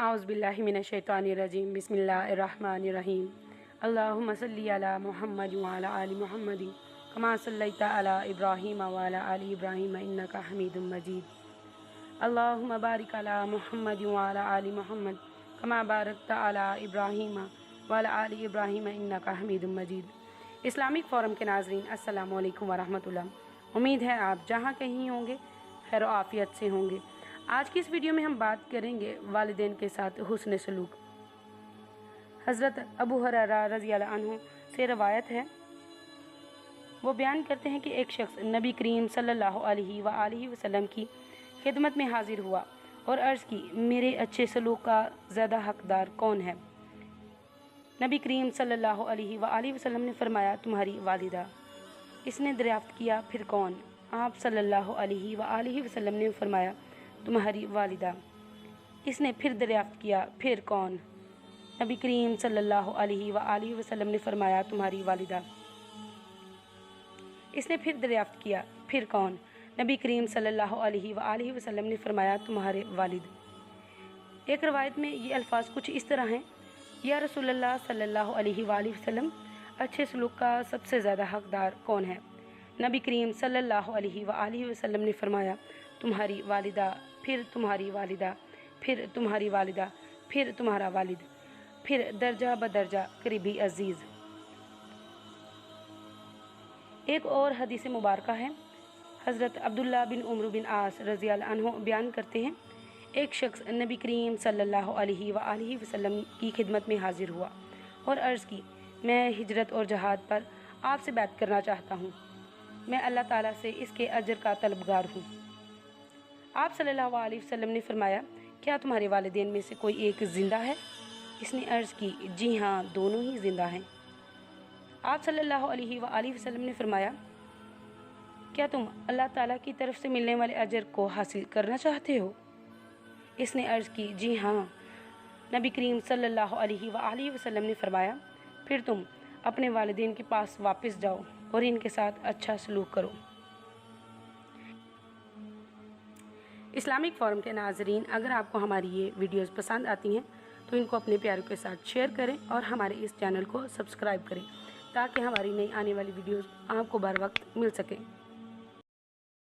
औज़ुबिल्लाहिमिनश्शैतानिर्रजीम बिस्मिल्लाहिर्रहमानिर्रहीम अल्लाहुम्मा सल्लि अला मुहम्मद व अला आलि मुहम्मद कमा सल्लैता अला इब्राहीम व अला आलि इब्राहीम इन्नका हमीदुम मजीद अल्लाहुम्मा बारिक अला मुहम्मद व अला आलि मुहम्मद कमा बारकता अला इब्राहीम व अला आलि इब्राहीम इन्नका हमीदुम मजीद। इस्लामिक फ़ोरम के नाज़रीन अस्सलामु अलैकुम व रहमतुल्लाह। उम्मीद है आप जहाँ कहीं होंगे खैर आफ़ियत से होंगे। आज की इस वीडियो में हम बात करेंगे वालिदैन के साथ हुस्न सलूक। हज़रत अबू हुरैरा रज़ियल्लाहु अन्हु से रवायत है, वो बयान करते हैं कि एक शख्स नबी करीम सल्लल्लाहु अलैहि वसल्लम की खिदमत में हाजिर हुआ और अर्ज़ की, मेरे अच्छे सलूक का ज़्यादा हकदार कौन है? नबी करीम सल्लल्लाहु अलैहि वसल्लम ने फरमाया, तुम्हारी वालिदा। इसने दरियाफ्त किया, फिर कौन? आप सल्लल्लाहु अलैहि वसल्लम ने फरमाया, तुम्हारी वालिदा। इसने फिर दरियाफ्त किया, फिर कौन? नबी करीम सल्लल्लाहु अलैहि वसल्लम ने फरमाया, तुम्हारी वालिदा। इसने फिर दरियाफ्त किया, फिर कौन? नबी करीम सल्लल्लाहु अलैहि वसल्लम ने फरमाया, तुम्हारे वालिद। एक रवायत में ये अल्फाज कुछ इस तरह हैं, या रसूलल्लाह सल्लल्लाहु अलैहि वसल्लम, अच्छे सलूक का सबसे ज़्यादा हकदार कौन है? नबी करीम सल्लल्लाहु अलैहि वसल्लम ने फरमाया, तुम्हारी वालिदा, फिर तुम्हारी वालिदा, फिर तुम्हारी वालिदा, फिर तुम्हारा वालिद, फिर दर्जा बदर्जा करीबी अजीज़। एक और हदीस मुबारका है, हज़रत अब्दुल्ला बिन उमर बिन आस रज़ियल्लाहु अन्हु बयान करते हैं, एक शख्स नबी करीम सल्लल्लाहु अलैहि वसल्लम की खिदमत में हाजिर हुआ और अर्ज़ की, मैं हिजरत और जहाद पर आपसे बात करना चाहता हूँ। मैं अल्लाह ताला से इसके अजर का तलबगार हूँ। आप सल्लल्लाहु अलैहि वसल्लम ने फरमाया, क्या तुम्हारे वालिदैन में से कोई एक ज़िंदा है? इसने अर्ज़ की, जी हाँ, दोनों ही ज़िंदा हैं। आप सल्लल्लाहु अलैहि वसल्लम ने फरमाया, क्या तुम अल्लाह ताला की तरफ से मिलने वाले अजर को हासिल करना चाहते हो? इसने अर्ज़ की, जी हाँ। नबी करीम सल्लल्लाहु अलैहि वसल्लम ने फरमाया, फिर तुम अपने वालिदैन के पास वापस जाओ और इनके साथ अच्छा सलूक करो। इस्लामिक फ़ोरम के नाज़रीन, अगर आपको हमारी ये वीडियोस पसंद आती हैं तो इनको अपने प्यारों के साथ शेयर करें और हमारे इस चैनल को सब्सक्राइब करें ताकि हमारी नई आने वाली वीडियोस आपको बर वक्त मिल सकें।